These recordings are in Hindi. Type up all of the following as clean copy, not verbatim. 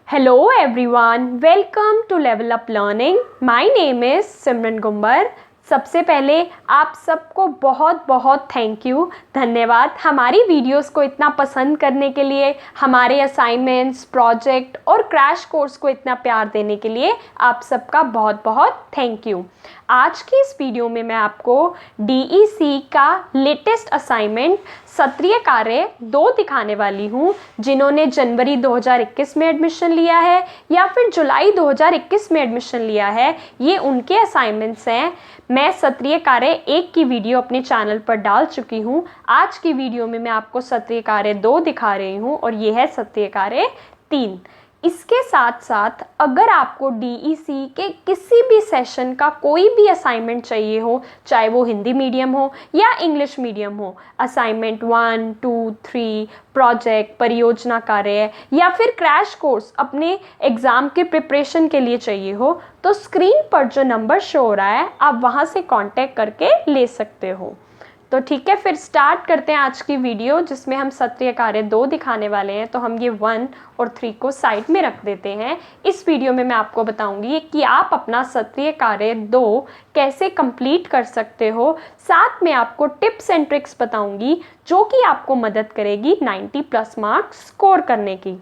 Hello everyone, welcome to Level Up Learning. My name is सिमरन गुम्बर. सबसे पहले आप सबको बहुत बहुत थैंक यू, धन्यवाद हमारी वीडियोस को इतना पसंद करने के लिए, हमारे असाइनमेंट्स, प्रोजेक्ट और क्रैश कोर्स को इतना प्यार देने के लिए आप सबका बहुत बहुत थैंक यू। आज की इस वीडियो में मैं आपको DEC का लेटेस्ट असाइनमेंट सत्रीय कार्य 2 दिखाने वाली हूँ। जिन्होंने जनवरी 2021 में एडमिशन लिया है या फिर जुलाई 2021 में एडमिशन लिया है, ये उनके असाइनमेंट्स हैं। मैं सत्रीय कार्य 1 की वीडियो अपने चैनल पर डाल चुकी हूँ। आज की वीडियो में मैं आपको सत्रीय कार्य 2 दिखा रही हूँ और ये है सत्रीय कार्य 3। इसके साथ साथ अगर आपको DEC के किसी भी सेशन का कोई भी असाइनमेंट चाहिए हो, चाहे वो हिंदी मीडियम हो या इंग्लिश मीडियम हो, असाइनमेंट 1, 2, 3, प्रोजेक्ट, परियोजना कार्य या फिर क्रैश कोर्स अपने एग्ज़ाम के प्रिपरेशन के लिए चाहिए हो, तो स्क्रीन पर जो नंबर शो हो रहा है आप वहाँ से कांटेक्ट करके ले सकते हो। तो ठीक है, फिर स्टार्ट करते हैं आज की वीडियो, जिसमें हम सत्रीय कार्य 2 दिखाने वाले हैं। तो हम ये 1 और 3 को साइड में रख देते हैं। इस वीडियो में मैं आपको बताऊंगी कि आप अपना सत्रीय कार्य 2 कैसे कंप्लीट कर सकते हो। साथ में आपको टिप्स एंड ट्रिक्स बताऊंगी जो कि आपको मदद करेगी 90+ मार्क्स स्कोर करने की।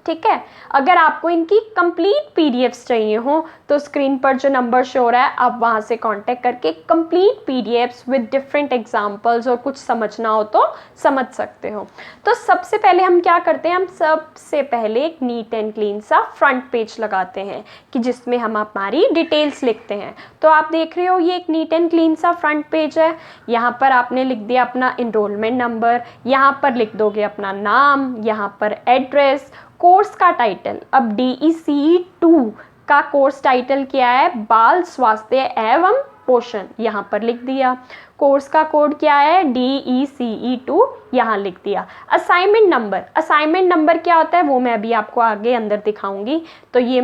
ठीक है, अगर आपको इनकी कंप्लीट PDFs चाहिए हो तो स्क्रीन पर जो नंबर शो हो रहा है आप वहाँ से कांटेक्ट करके complete PDFs with different examples और कुछ समझना हो तो समझ सकते हो। तो सबसे पहले हम क्या करते हैं, हम सबसे पहले एक नीट एंड क्लीन सा फ्रंट पेज लगाते हैं कि जिसमें हम हमारी डिटेल्स लिखते हैं। तो आप देख रहे हो ये एक नीट एंड क्लीन सा फ्रंट पेज है। यहाँ पर आपने लिख दिया अपना इनरोलमेंट नंबर, यहाँ पर लिख दोगे अपना नाम, यहाँ पर एड्रेस, कोर्स का टाइटल। अब DEC 2 का कोर्स टाइटल क्या है, बाल स्वास्थ्य एवं पोषण, यहाँ पर लिख दिया। कोर्स का कोड क्या है, DECE 2, यहाँ लिख दिया। असाइनमेंट नंबर क्या होता है वो मैं अभी आपको आगे अंदर दिखाऊंगी। तो ये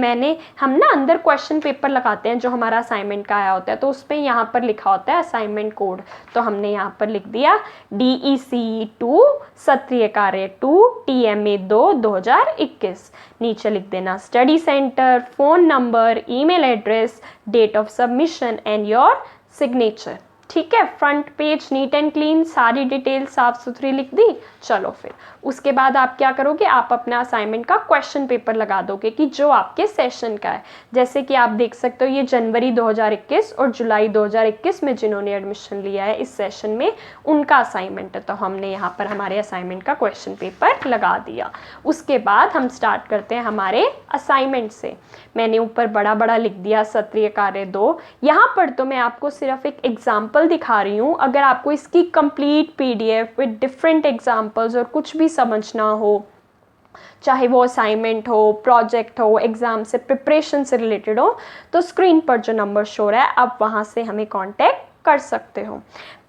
हम ना अंदर क्वेश्चन पेपर लगाते हैं जो हमारा असाइनमेंट का आया होता है, तो उस पर यहाँ पर लिखा होता है असाइनमेंट कोड। तो हमने यहाँ पर लिख दिया DECE 2 सत्रीय कार्य 2 TMA 2 2021। नीचे लिख देना study centre, phone number, email address, date of submission and your signature. ठीक है, front page neat and clean, सारी डिटेल साफ सुथरी लिख दी। चलो फिर उसके बाद आप क्या करोगे, आप अपना असाइनमेंट का क्वेश्चन पेपर लगा दोगे कि जो आपके सेशन का है। जैसे कि आप देख सकते हो ये जनवरी 2021 और जुलाई 2021 में जिन्होंने एडमिशन लिया है इस सेशन में उनका असाइनमेंट है। तो हमने यहाँ पर हमारे असाइनमेंट का क्वेश्चन पेपर लगा दिया। उसके बाद हम स्टार्ट करते हैं हमारे असाइनमेंट से। मैंने ऊपर बड़ा बड़ा लिख दिया सत्रीय कार्य 2। यहाँ पर तो मैं आपको सिर्फ एक एग्जाम्पल दिखा रही हूँ। अगर आपको इसकी complete PDF with different examples और कुछ भी समझना हो, चाहे वो असाइनमेंट हो, प्रोजेक्ट हो, एग्जाम से प्रिपरेशन से रिलेटेड हो, तो स्क्रीन पर जो नंबर शो रहा है आप वहाँ से हमें कांटेक्ट कर सकते हो।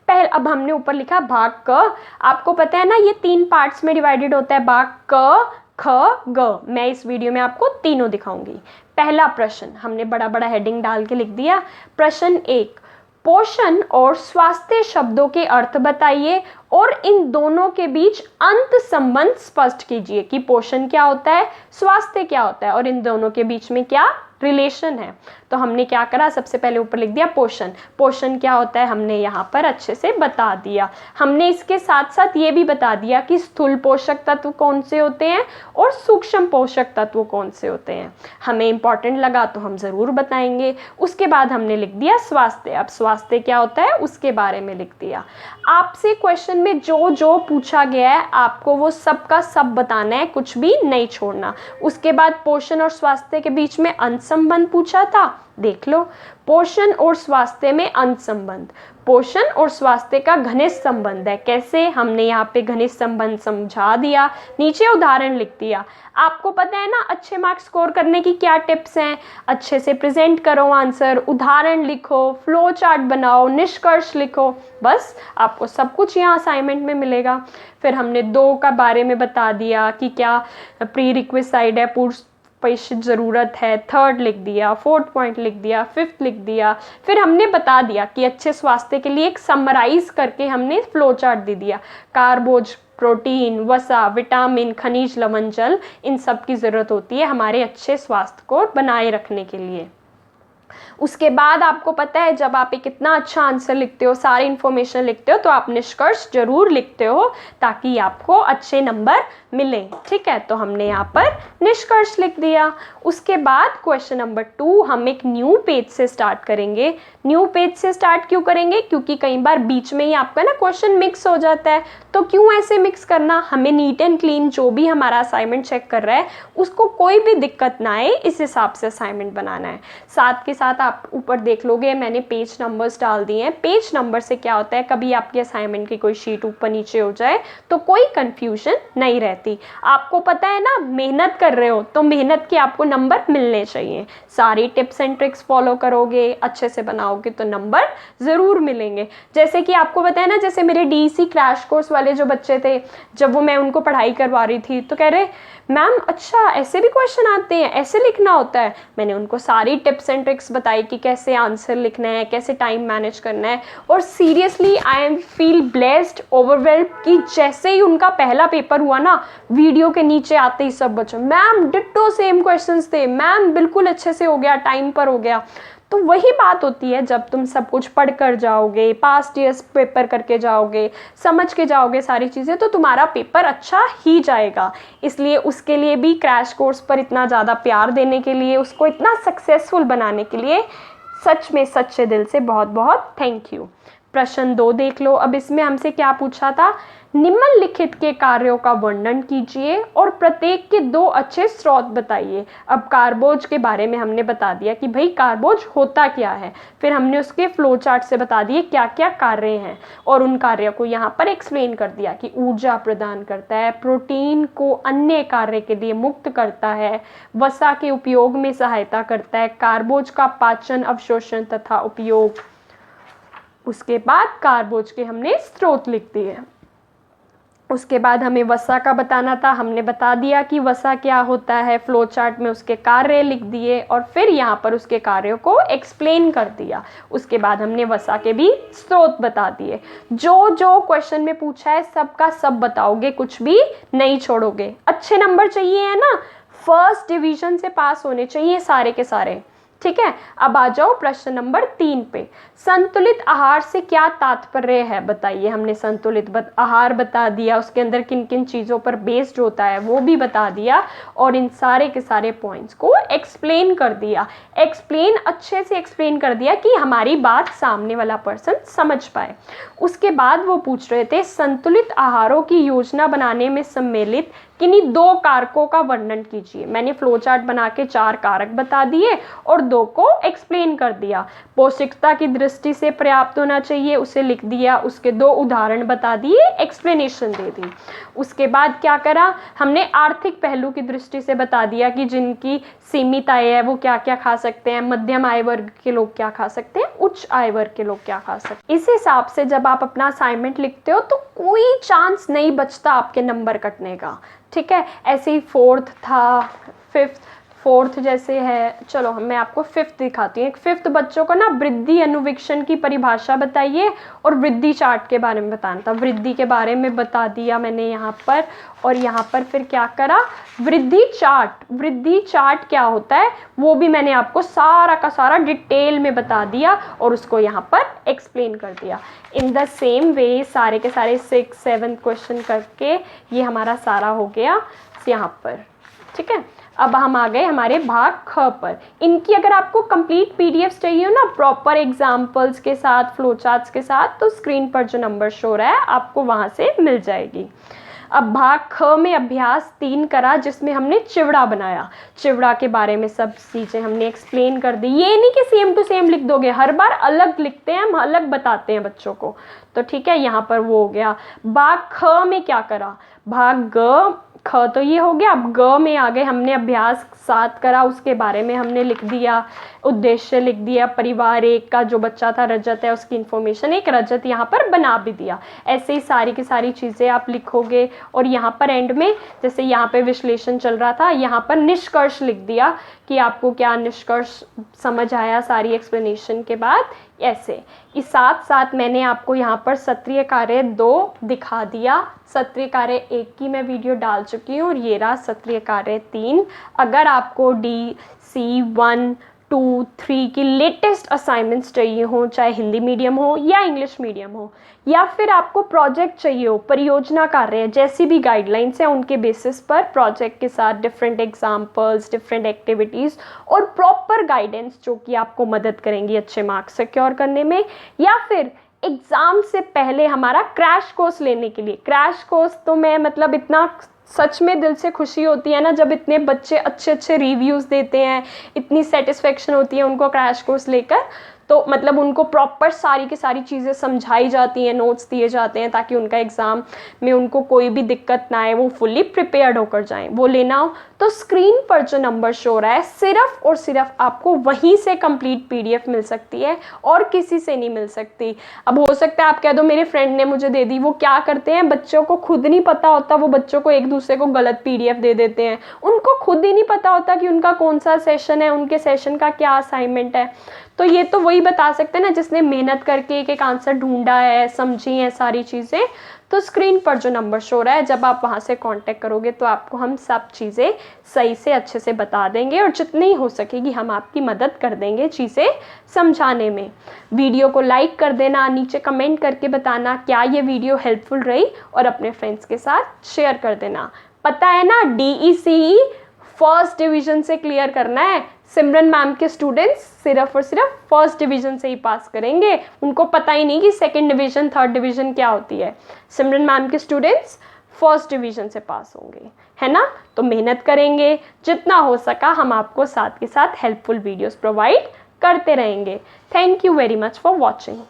अब हमने ऊपर लिखा भाग क। आपको पता है ना ये 3 पार्ट्स में डिवाइडेड होता है, भाग क, ख, ग। मैं इस वीडियो में आपको तीनों दिखाऊंगी। पहला प्रश्न हमने बड़ा बड़ा हेडिंग डाल के लिख दिया। प्रश्न 1, पोषण और स्वास्थ्य शब्दों के अर्थ बताइए और इन दोनों के बीच अंत संबंध स्पष्ट कीजिए कि पोषण क्या होता है, स्वास्थ्य क्या होता है और इन दोनों के बीच में क्या रिलेशन है। तो हमने क्या करा, सबसे पहले ऊपर लिख दिया पोषण क्या होता है, हमने यहाँ पर अच्छे से बता दिया। हमने इसके साथ साथ ये भी बता दिया कि स्थूल पोषक तत्व कौन से होते हैं और सूक्ष्म पोषक तत्व कौन से होते हैं। हमें इंपॉर्टेंट लगा तो हम ज़रूर बताएंगे। उसके बाद हमने लिख दिया स्वास्थ्य। अब स्वास्थ्य क्या होता है उसके बारे में लिख दिया। आपसे क्वेश्चन में जो पूछा गया है आपको वो सब का सब बताना है, कुछ भी नहीं छोड़ना। उसके बाद पोषण और स्वास्थ्य के बीच में अंत संबंध पूछा था, देख लो। पोषण और स्वास्थ्य में अंत संबंध, पोषण और स्वास्थ्य का घनिष्ठ संबंध है। कैसे, हमने यहाँ पे घनिष्ठ संबंध समझा दिया, नीचे उदाहरण लिख दिया। आपको पता है ना अच्छे मार्क्स स्कोर करने की क्या टिप्स हैं, अच्छे से प्रेजेंट करो आंसर, उदाहरण लिखो, फ्लो चार्ट बनाओ, निष्कर्ष लिखो, बस आपको सब कुछ यहाँ असाइनमेंट में मिलेगा। फिर हमने 2 का बारे में बता दिया कि क्या प्री रिक्विसाइड है, पूर्व पेशित ज़रूरत है, 3rd लिख दिया, 4th पॉइंट लिख दिया, 5th लिख दिया। फिर हमने बता दिया कि अच्छे स्वास्थ्य के लिए एक समराइज करके हमने फ्लो चार्ट दे दिया। कार्बोज प्रोटीन, वसा, विटामिन, खनिज, लवण, जल, इन सब की ज़रूरत होती है हमारे अच्छे स्वास्थ्य को बनाए रखने के लिए। उसके बाद आपको पता है जब आप एक इतना अच्छा आंसर लिखते हो, सारी इन्फॉर्मेशन लिखते हो, तो आप निष्कर्ष जरूर लिखते हो ताकि आपको अच्छे नंबर मिले। ठीक है, तो हमने यहाँ पर निष्कर्ष लिख दिया। उसके बाद क्वेश्चन नंबर 2 हम एक न्यू पेज से स्टार्ट करेंगे। न्यू पेज से स्टार्ट क्यों करेंगे? क्योंकि कई बार बीच में ही आपका ना क्वेश्चन मिक्स हो जाता है। तो क्यों ऐसे मिक्स करना? हमें नीट एंड क्लीन जो भी हमारा असाइनमेंट चेक कर रहा है उसको कोई भी दिक्कत ना आए, इस हिसाब से असाइनमेंट बनाना है। साथ के साथ आप ऊपर देख लोगे मैंने पेज नंबर्स डाल दिए हैं। पेज नंबर से क्या होता है, कभी आपकी असाइनमेंट की कोई शीट ऊपर नीचे हो जाए तो कोई कंफ्यूजन नहीं रहती। आपको पता है ना, मेहनत कर रहे हो तो मेहनत के आपको नंबर मिलने चाहिए। सारी टिप्स एंड ट्रिक्स फॉलो करोगे, अच्छे से बनाओगे तो नंबर ज़रूर मिलेंगे। जैसे कि आपको पता है ना, जैसे मेरे डीसी क्रैश कोर्स वाले जो बच्चे थे, जब वो मैं उनको पढ़ाई करवा रही थी तो कह रहे मैम अच्छा ऐसे भी क्वेश्चन आते हैं, ऐसे लिखना होता है। मैंने उनको सारी टिप्स एंड ट्रिक्स बताई कि कैसे आंसर लिखना है, कैसे टाइम मैनेज करना है। और seriously I am feel blessed, overwhelmed कि जैसे ही उनका पहला पेपर हुआ ना, वीडियो के नीचे आते ही सब बच्चों मैम डिट्टो सेम क्वेश्चंस थे, मैम बिल्कुल अच्छे से हो गया, टाइम पर हो गया। तो वही बात होती है, जब तुम सब कुछ पढ़ कर जाओगे, पास्ट ईयर्स पेपर करके जाओगे, समझ के जाओगे सारी चीज़ें, तो तुम्हारा पेपर अच्छा ही जाएगा। इसलिए उसके लिए भी क्रैश कोर्स पर इतना ज़्यादा प्यार देने के लिए, उसको इतना सक्सेसफुल बनाने के लिए सच में सच्चे दिल से बहुत बहुत थैंक यू। प्रश्न 2 देख लो। अब इसमें हमसे क्या पूछा था, निम्नलिखित के कार्यों का वर्णन कीजिए और प्रत्येक के 2 अच्छे स्रोत बताइए। अब कारबोझ के बारे में हमने बता दिया कि भाई कारबोझ होता क्या है, फिर हमने उसके फ्लो चार्ट से बता दिए क्या क्या कार्य हैं और उन कार्यों को यहाँ पर एक्सप्लेन कर दिया कि ऊर्जा प्रदान करता है, प्रोटीन को अन्य कार्य के लिए मुक्त करता है, वसा के उपयोग में सहायता करता है, कारबोझ का पाचन, अवशोषण तथा उपयोग। उसके बाद कारबोझ के हमने स्रोत लिख दिए। उसके बाद हमें वसा का बताना था, हमने बता दिया कि वसा क्या होता है, फ्लो चार्ट में उसके कार्य लिख दिए और फिर यहाँ पर उसके कार्यों को एक्सप्लेन कर दिया। उसके बाद हमने वसा के भी स्रोत बता दिए। जो जो क्वेश्चन में पूछा है सबका सब बताओगे, कुछ भी नहीं छोड़ोगे। अच्छे नंबर चाहिए है ना, फर्स्ट डिवीजन से पास होने चाहिए सारे के सारे। ठीक है, अब आ जाओ प्रश्न नंबर 3 पे। संतुलित आहार से क्या तात्पर्य है बताइए। हमने संतुलित आहार बता दिया, उसके अंदर किन किन चीज़ों पर बेस्ड होता है वो भी बता दिया और इन सारे के सारे पॉइंट्स को एक्सप्लेन कर दिया। एक्सप्लेन अच्छे से एक्सप्लेन कर दिया कि हमारी बात सामने वाला पर्सन समझ पाए। उसके बाद वो पूछ रहे थे संतुलित आहारों की योजना बनाने में सम्मिलित किन्हीं 2 कारकों का वर्णन कीजिए। मैंने फ्लो चार्ट बना के 4 कारक बता दिए और 2 को एक्सप्लेन कर दिया। पौष्टिकता की दृष्टि से पर्याप्त होना चाहिए, उसे लिख दिया, उसके 2 उदाहरण बता दिए, एक्सप्लेनेशन दे दी। उसके बाद क्या करा, हमने आर्थिक पहलू की दृष्टि से बता दिया कि जिनकी सीमित आय है वो क्या क्या खा सकते हैं, मध्यम आय वर्ग के लोग क्या खा सकते हैं, उच्च आय वर्ग के लोग क्या खा सकते हैं। इस हिसाब से जब आप अपना असाइनमेंट लिखते हो तो कोई चांस नहीं बचता आपके नंबर कटने का। ठीक है, ऐसे ही 4th था, 4th जैसे है, चलो मैं आपको 5th दिखाती हूँ। 5th बच्चों को ना वृद्धि अनुवीक्षण की परिभाषा बताइए और वृद्धि चार्ट के बारे में बताना था। वृद्धि के बारे में बता दिया मैंने यहाँ पर, और यहाँ पर फिर क्या करा, वृद्धि चार्ट क्या होता है वो भी मैंने आपको सारा का सारा डिटेल में बता दिया और उसको यहाँ पर एक्सप्लेन कर दिया। इन द सेम वे सारे के सारे 6, 7 क्वेश्चन करके ये हमारा सारा हो गया यहाँ पर। ठीक है, अब हम आ गए हमारे भाग ख पर। इनकी अगर आपको कंप्लीट पीडीएफ चाहिए हो ना, प्रॉपर एग्जाम्पल्स के साथ, फ्लो चार्ट्स के साथ, तो स्क्रीन पर जो नंबर शो रहा है आपको वहाँ से मिल जाएगी। अब भाग ख में अभ्यास 3 करा जिसमें हमने चिवड़ा बनाया। चिवड़ा के बारे में सब चीज़ें हमने एक्सप्लेन कर दी। ये नहीं कि सेम टू सेम लिख दोगे, हर बार अलग लिखते हैं हम, अलग बताते हैं बच्चों को। तो ठीक है, यहाँ पर वो हो गया। भाग ख में क्या करा, भाग ग ख तो ये हो गया। अब ग में आ गए, हमने अभ्यास 7 करा, उसके बारे में हमने लिख दिया, उद्देश्य लिख दिया, परिवार 1 का जो बच्चा था रजत है उसकी इन्फॉर्मेशन, एक रजत यहाँ पर बना भी दिया। ऐसे ही सारी की सारी चीज़ें आप लिखोगे और यहाँ पर एंड में जैसे यहाँ पे विश्लेषण चल रहा था, यहाँ पर निष्कर्ष लिख दिया कि आपको क्या निष्कर्ष समझ आया सारी एक्सप्लेनेशन के बाद। ऐसे। इस साथ साथ मैंने आपको यहाँ पर सत्रीय कार्य 2 दिखा दिया। सत्रीय कार्य 1 की मैं वीडियो डाल चुकी हूँ और ये रहा सत्रीय कार्य 3। अगर आपको DC1, 2, 3 की लेटेस्ट असाइनमेंट्स चाहिए हो, चाहे हिंदी मीडियम हो या इंग्लिश मीडियम हो, या फिर आपको प्रोजेक्ट चाहिए हो, परियोजना कार्य, जैसी भी गाइडलाइंस हैं उनके बेसिस पर प्रोजेक्ट के साथ डिफरेंट एग्जाम्पल्स, डिफरेंट एक्टिविटीज़ और प्रॉपर गाइडेंस जो कि आपको मदद करेंगी अच्छे मार्क्स सिक्योर करने में, या फिर एग्ज़ाम से पहले हमारा क्रैश कोर्स लेने के लिए। क्रैश कोर्स तो मैं मतलब इतना सच में दिल से खुशी होती है ना जब इतने बच्चे अच्छे अच्छे रिव्यूज़ देते हैं, इतनी सेटिस्फेक्शन होती है उनको क्रैश कोर्स लेकर। तो मतलब उनको प्रॉपर सारी की सारी चीज़ें समझाई जाती हैं, नोट्स दिए जाते हैं ताकि उनका एग्ज़ाम में उनको कोई भी दिक्कत ना आए, वो फुल्ली प्रिपेयर्ड होकर जाएं। वो लेना हो तो स्क्रीन पर जो नंबर शो हो रहा है सिर्फ और सिर्फ आपको वहीं से कंप्लीट PDF मिल सकती है और किसी से नहीं मिल सकती। अब हो सकता है आप कह दो मेरे फ्रेंड ने मुझे दे दी। वो क्या करते हैं, बच्चों को खुद नहीं पता होता, वो बच्चों को एक दूसरे को गलत PDF दे देते हैं। उनको खुद ही नहीं पता होता कि उनका कौन सा सेशन है, उनके सेशन का क्या असाइनमेंट है। तो ये तो वही बता सकते हैं ना जिसने मेहनत करके एक एक आंसर ढूंढा है, समझी है सारी चीज़ें। तो स्क्रीन पर जो नंबर शो रहा है, जब आप वहाँ से कांटेक्ट करोगे तो आपको हम सब चीज़ें सही से अच्छे से बता देंगे और जितनी हो सकेगी हम आपकी मदद कर देंगे चीज़ें समझाने में। वीडियो को लाइक कर देना, नीचे कमेंट करके बताना क्या ये वीडियो हेल्पफुल रही और अपने फ्रेंड्स के साथ शेयर कर देना। पता है ना, DECE फर्स्ट डिवीज़न से क्लियर करना है। सिमरन मैम के स्टूडेंट्स सिर्फ और सिर्फ फर्स्ट डिवीज़न से ही पास करेंगे। उनको पता ही नहीं कि सेकंड डिवीज़न, थर्ड डिवीज़न क्या होती है। सिमरन मैम के स्टूडेंट्स फर्स्ट डिवीज़न से पास होंगे, है ना। तो मेहनत करेंगे, जितना हो सका हम आपको साथ के साथ हेल्पफुल वीडियोस प्रोवाइड करते रहेंगे। Thank you very much for watching.